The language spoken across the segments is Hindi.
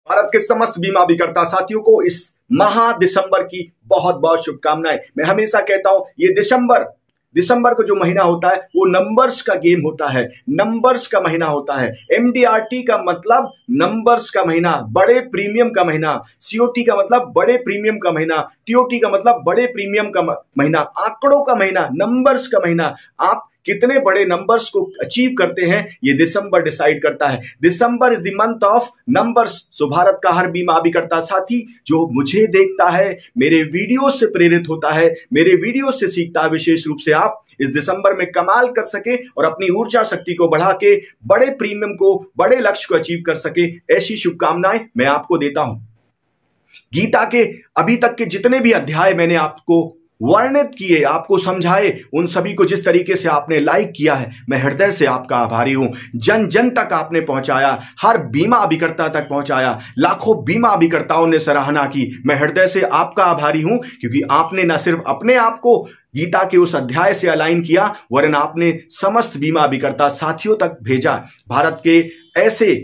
भारत के समस्त बीमा अभिकर्ता साथियों को इस महा दिसंबर की बहुत बहुत शुभकामनाएं। मैं हमेशा कहता हूं ये दिसंबर को जो महीना होता है वो नंबर्स का गेम होता है, नंबर्स का महीना होता है। एमडीआरटी का मतलब नंबर्स का महीना, बड़े प्रीमियम का महीना। सीओटी का मतलब बड़े प्रीमियम का महीना। टीओटी का मतलब बड़े प्रीमियम का महीना, आंकड़ों का महीना, नंबर्स का महीना। आप कितने बड़े नंबर्स को अचीव करते हैं ये दिसंबर डिसाइड करता है। December is the month of numbers. So Bharat का हर बीमा अभिकर्ता साथी जो मुझे देखता है, मेरे वीडियो से प्रेरित होता है, मेरे वीडियो से सीखता है, विशेष रूप से आप इस दिसंबर में कमाल कर सके और अपनी ऊर्जा शक्ति को बढ़ा के बड़े प्रीमियम को, बड़े लक्ष्य को अचीव कर सके, ऐसी शुभकामनाएं मैं आपको देता हूं। गीता के अभी तक के जितने भी अध्याय मैंने आपको वर्णित किए, आपको समझाए, उन सभी को जिस तरीके से आपने लाइक किया है, मैं हृदय से आपका आभारी हूं। जन जन तक आपने पहुंचाया, हर बीमा अभिकर्ता तक पहुंचाया, लाखों बीमा अभिकर्ताओं ने सराहना की। मैं हृदय से आपका आभारी हूं क्योंकि आपने न सिर्फ अपने आप को गीता के उस अध्याय से अलाइन किया, वरन आपने समस्त बीमा अभिकर्ता साथियों तक भेजा। भारत के ऐसे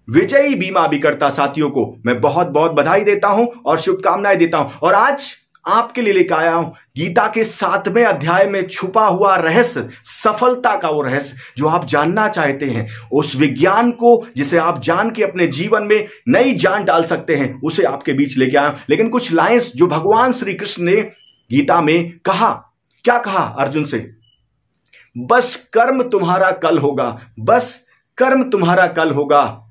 विजयी बीमा अभिकर्ता साथियों को मैं बहुत बहुत बधाई देता हूं और शुभकामनाएं देता हूं। और आज आपके लिए लेकर आया हूं गीता के 7वें अध्याय में छुपा हुआ रहस्य, सफलता का वो रहस्य जो आप जानना चाहते हैं, उस विज्ञान को जिसे आप जान के अपने जीवन में नई जान डाल सकते हैं, उसे आपके बीच लेके आया हूं। लेकिन कुछ लाइंस जो भगवान श्री कृष्ण ने गीता में कहा, क्या कहा अर्जुन से? बस कर्म तुम्हारा कल होगा, बस कर्म तुम्हारा कल होगा।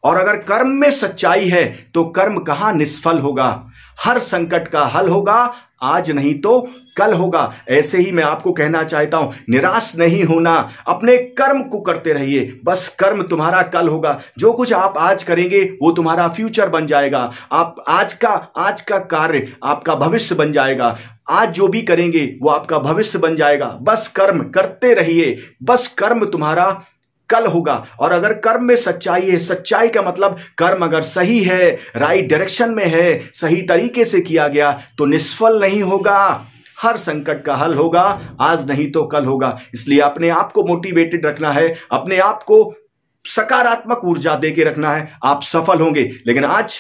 और अगर कर्म में सच्चाई है तो कर्म कहां निष्फल होगा। हर संकट का हल होगा, आज नहीं तो कल होगा। ऐसे ही मैं आपको कहना चाहता हूं, निराश नहीं होना, अपने कर्म को करते रहिए। बस कर्म तुम्हारा कल होगा। जो कुछ आप आज करेंगे वो तुम्हारा फ्यूचर बन जाएगा। आप आज का कार्य आपका भविष्य बन जाएगा। आज जो भी करेंगे वो आपका भविष्य बन जाएगा। बस कर्म करते रहिए, बस कर्म तुम्हारा कल होगा। और अगर कर्म में सच्चाई है, सच्चाई का मतलब कर्म अगर सही है, राइट डायरेक्शन में है, सही तरीके से किया गया तो निष्फल नहीं होगा। हर संकट का हल होगा, आज नहीं तो कल होगा। इसलिए अपने आप को मोटिवेटेड रखना है, अपने आप को सकारात्मक ऊर्जा देके रखना है, आप सफल होंगे। लेकिन आज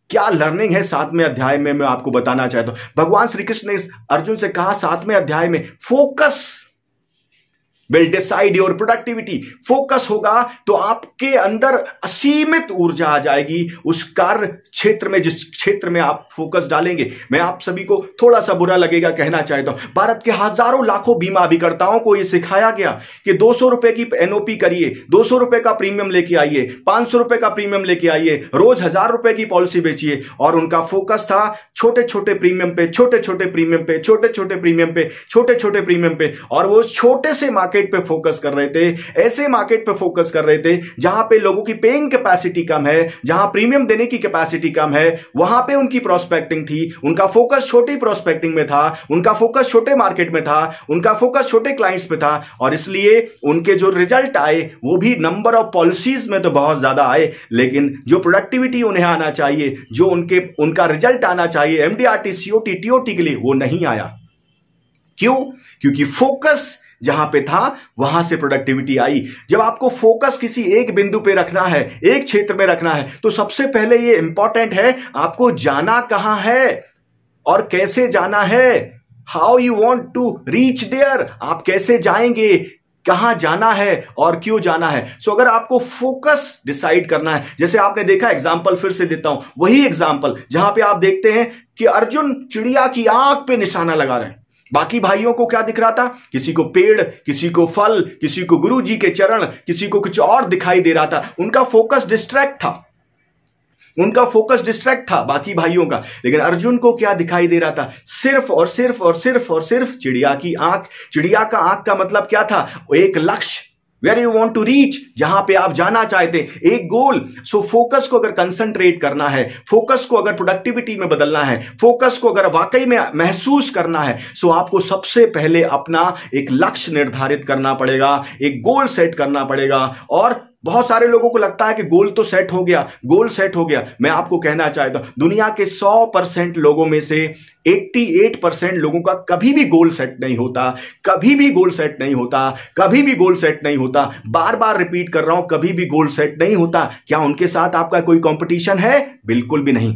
क्या लर्निंग है 7वें अध्याय में, मैं आपको बताना चाहता हूं। भगवान श्री कृष्ण ने अर्जुन से कहा 7वें अध्याय में, focus will decide your productivity। Focus होगा तो आपके अंदर असीमित ऊर्जा आ जाएगी उस कार्य क्षेत्र में, जिस क्षेत्र में आप फोकस डालेंगे। मैं आप सभी को थोड़ा सा बुरा लगेगा कहना चाहता हूं, भारत के हजारों लाखों बीमा अभिकर्ताओं को यह सिखाया गया कि 200 रुपए की एनओपी करिए, 200 रुपए का प्रीमियम लेके आइए, 500 रुपए का प्रीमियम लेके आइए, रोज 1000 रुपए की पॉलिसी बेचिए। और उनका फोकस था छोटे छोटे प्रीमियम पे, छोटे छोटे प्रीमियम पे, छोटे छोटे प्रीमियम पे, छोटे छोटे प्रीमियम पे। और वो छोटे से मार्केट पे फोकस कर रहे थे, ऐसे मार्केट पे फोकस कर रहे थे जहां पे लोगों की पेइंग कैपेसिटी कम है, जहां प्रीमियम देने की कैपेसिटी कम है, वहां पे उनकी प्रोस्पेक्टिंग थी। उनका फोकस छोटी प्रोस्पेक्टिंग में था, उनका फोकस छोटे मार्केट में था, उनका फोकस छोटे क्लाइंट्स पे था। और इसलिए उनके जो रिजल्ट आए वो भी नंबर ऑफ पॉलिसीज में तो बहुत ज्यादा आए, लेकिन जो प्रोडक्टिविटी उन्हें आना चाहिए, जो उनका रिजल्ट आना चाहिए एमडीआरटी, सीओटी, टीओटी के लिए, वो नहीं आया। क्यों? क्योंकि फोकस जहां पे था वहां से प्रोडक्टिविटी आई। जब आपको फोकस किसी एक बिंदु पे रखना है, एक क्षेत्र में रखना है, तो सबसे पहले ये इंपॉर्टेंट है आपको जाना कहां है और कैसे जाना है। How you want to reach there, आप कैसे जाएंगे, कहां जाना है और क्यों जाना है। सो अगर आपको फोकस डिसाइड करना है, जैसे आपने देखा, एग्जांपल फिर से देता हूं, वही एग्जांपल जहां पे आप देखते हैं कि अर्जुन चिड़िया की आंख पे निशाना लगा रहे हैं। बाकी भाइयों को क्या दिख रहा था? किसी को पेड़, किसी को फल, किसी को गुरु जी के चरण, किसी को कुछ और दिखाई दे रहा था। उनका फोकस डिस्ट्रैक्ट था, उनका फोकस डिस्ट्रैक्ट था बाकी भाइयों का। लेकिन अर्जुन को क्या दिखाई दे रहा था? सिर्फ और सिर्फ और सिर्फ और सिर्फ चिड़िया की आंख। चिड़िया का आंख का मतलब क्या था? एक लक्ष्य, where you want to reach, जहां पे आप जाना चाहते हैं, एक गोल। सो फोकस को अगर कंसंट्रेट करना है, फोकस को अगर प्रोडक्टिविटी में बदलना है, फोकस को अगर वाकई में महसूस करना है, सो आपको सबसे पहले अपना एक लक्ष्य निर्धारित करना पड़ेगा, एक गोल सेट करना पड़ेगा। और बहुत सारे लोगों को लगता है कि गोल तो सेट हो गया, गोल सेट हो गया। मैं आपको कहना चाहता हूं दुनिया के 100% लोगों में से 88% लोगों का कभी भी गोल सेट नहीं होता, कभी भी गोल सेट नहीं होता, कभी भी गोल सेट नहीं होता। बार बार रिपीट कर रहा हूं, कभी भी गोल सेट नहीं होता। क्या उनके साथ आपका कोई कंपटीशन है? बिल्कुल भी नहीं।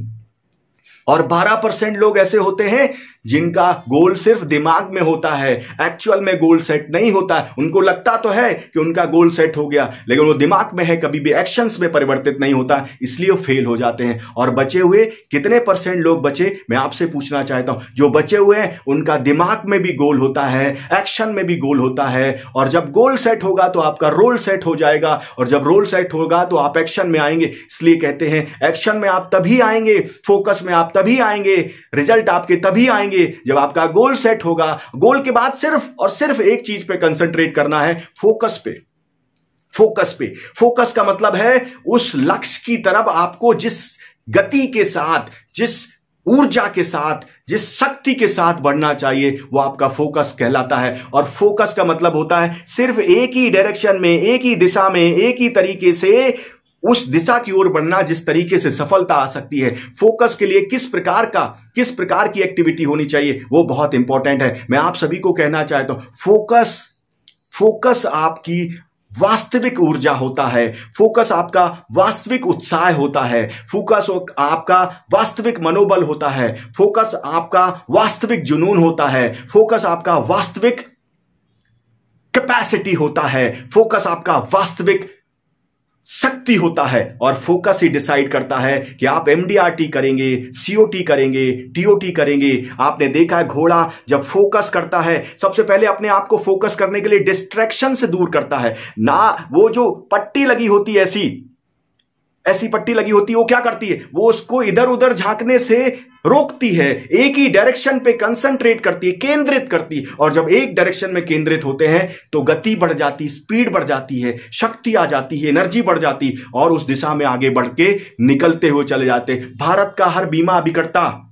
और 12% लोग ऐसे होते हैं जिनका गोल सिर्फ दिमाग में होता है, एक्चुअल में गोल सेट नहीं होता। उनको लगता तो है कि उनका गोल सेट हो गया, लेकिन वो दिमाग में है, कभी भी एक्शंस में परिवर्तित नहीं होता, इसलिए वो फेल हो जाते हैं। और बचे हुए कितने % लोग बचे, मैं आपसे पूछना चाहता हूं। जो बचे हुए हैं उनका दिमाग में भी गोल होता है, एक्शन में भी गोल होता है। और जब गोल सेट होगा तो आपका रोल सेट हो जाएगा, और जब रोल सेट होगा तो आप एक्शन में आएंगे। इसलिए कहते हैं एक्शन में आप तभी आएंगे, फोकस में आप तभी आएंगे, रिजल्ट आपके तभी आएंगे जब आपका गोल सेट होगा। गोल के बाद सिर्फ और सिर्फ एक चीज पे कंसंट्रेट करना है, फोकस पे। फोकस पे, फोकस का मतलब है उस लक्ष्य की तरफ आपको जिस गति के साथ, जिस ऊर्जा के साथ, जिस शक्ति के साथ बढ़ना चाहिए, वो आपका फोकस कहलाता है। और फोकस का मतलब होता है सिर्फ एक ही डायरेक्शन में, एक ही दिशा में, एक ही तरीके से उस दिशा की ओर बढ़ना जिस तरीके से सफलता आ सकती है। फोकस के लिए किस प्रकार की एक्टिविटी होनी चाहिए, वो बहुत इंपॉर्टेंट है। मैं आप सभी को कहना चाहता हूं फोकस आपकी वास्तविक ऊर्जा होता है, फोकस आपका वास्तविक उत्साह होता है, फोकस आपका वास्तविक मनोबल होता है, फोकस आपका वास्तविक जुनून होता है, फोकस आपका वास्तविक कैपेसिटी होता है, फोकस आपका वास्तविक शक्ति होता है। और फोकस ही डिसाइड करता है कि आप एमडीआरटी करेंगे, सीओटी करेंगे, टीओटी करेंगे। आपने देखा है घोड़ा जब फोकस करता है, सबसे पहले अपने आप को फोकस करने के लिए डिस्ट्रैक्शन से दूर करता है ना। वो जो पट्टी लगी होती है, ऐसी पट्टी लगी होती है, वो क्या करती है, वो उसको इधर उधर झांकने से रोकती है, एक ही डायरेक्शन पे कंसंट्रेट करती है, केंद्रित करती है। और जब एक डायरेक्शन में केंद्रित होते हैं तो गति बढ़ जाती, स्पीड बढ़ जाती है, शक्ति आ जाती है, एनर्जी बढ़ जाती, और उस दिशा में आगे बढ़ के निकलते हुए चले जाते। भारत का हर बीमा अभिकर्ता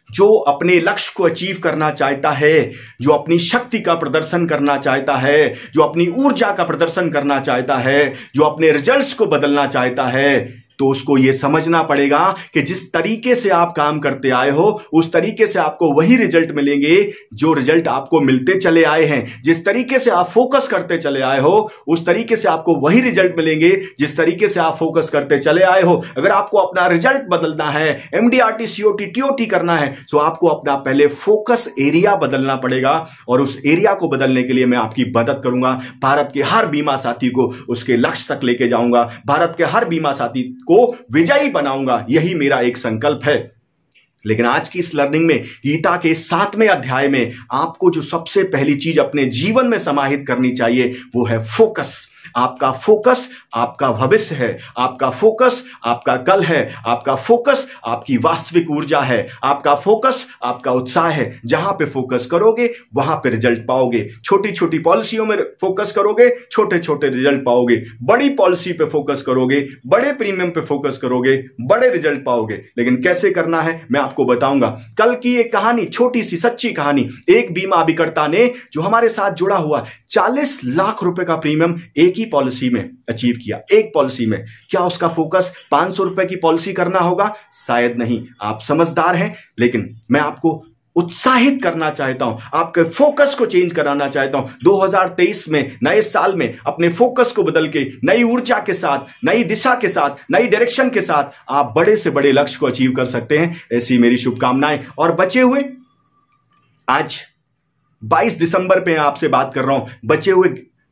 जो अपने लक्ष्य को अचीव करना चाहता है, जो अपनी शक्ति का प्रदर्शन करना चाहता है, जो अपनी ऊर्जा का प्रदर्शन करना चाहता है, जो अपने रिजल्ट्स को बदलना चाहता है, तो उसको यह समझना पड़ेगा कि जिस तरीके से आप काम करते आए हो उस तरीके से आपको वही रिजल्ट मिलेंगे जो रिजल्ट आपको मिलते चले आए हैं। जिस तरीके से आप फोकस करते चले आए हो उस तरीके से आपको वही रिजल्ट मिलेंगे जिस तरीके से आप फोकस करते चले आए हो। अगर आपको अपना रिजल्ट बदलना है, एमडीआरटी, सीओटी, टीओटी करना है, तो आपको अपना पहले फोकस एरिया बदलना पड़ेगा। और उस एरिया को बदलने के लिए मैं आपकी मदद करूंगा। भारत के हर बीमा साथी को उसके लक्ष्य तक लेके जाऊंगा, भारत के हर बीमा साथी को विजयी बनाऊंगा, यही मेरा एक संकल्प है। लेकिन आज की इस लर्निंग में, गीता के 7वें अध्याय में, आपको जो सबसे पहली चीज अपने जीवन में समाहित करनी चाहिए वो है फोकस। आपका फोकस आपका भविष्य है, आपका फोकस आपका कल है, आपका फोकस आपकी वास्तविक ऊर्जा है, आपका फोकस आपका उत्साह है। जहां पे फोकस करोगे वहां पे रिजल्ट पाओगे। छोटी छोटी पॉलिसियों में फोकस करोगे, छोटे छोटे रिजल्ट पाओगे। बड़ी पॉलिसी पे फोकस करोगे, बड़े प्रीमियम पे फोकस करोगे, बड़े रिजल्ट पाओगे। लेकिन कैसे करना है मैं आपको बताऊंगा। कल की एक कहानी, छोटी सी सच्ची कहानी। एक बीमा अभिकर्ता ने, जो हमारे साथ जुड़ा हुआ, 40 लाख रुपए का प्रीमियम एक ही पॉलिसी में अचीव किया, एक पॉलिसी में। क्या उसका फोकस 500 रुपए की पॉलिसी करना होगा? शायद नहीं। आप समझदार हैं, लेकिन मैं आपको उत्साहित करना चाहता हूं, आपके फोकस को चेंज कराना चाहता हूं। 2023 में, नए साल में, अपने फोकस को बदल के नई ऊर्जा के साथ, नई दिशा के साथ, नई डायरेक्शन के साथ आप बड़े से बड़े लक्ष्य को अचीव कर सकते हैं। ऐसी मेरी शुभकामनाएं। और बचे हुए, आज 22 दिसंबर पे आपसे बात कर रहा हूं, बचे हुए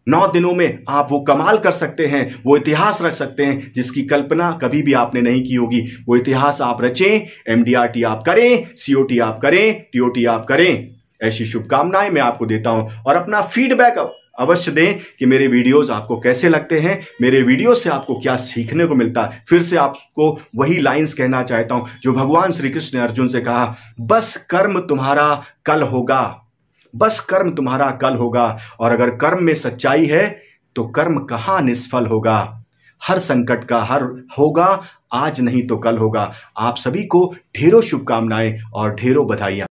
9 दिनों में आप वो कमाल कर सकते हैं, वो इतिहास रख सकते हैं जिसकी कल्पना कभी भी आपने नहीं की होगी। वो इतिहास आप रचें, एमडीआरटी आप करें, सीओटी आप करें, टीओटी आप करें। ऐसी शुभकामनाएं मैं आपको देता हूं। और अपना फीडबैक अवश्य दें कि मेरे वीडियोस आपको कैसे लगते हैं, मेरे वीडियो से आपको क्या सीखने को मिलता है। फिर से आपको वही लाइंस कहना चाहता हूं जो भगवान श्री कृष्ण ने अर्जुन से कहा, बस कर्म तुम्हारा कल होगा, बस कर्म तुम्हारा कल होगा। और अगर कर्म में सच्चाई है तो कर्म कहां निष्फल होगा। हर संकट का हर होगा, आज नहीं तो कल होगा। आप सभी को ढेरों शुभकामनाएं और ढेरों बधाइयां।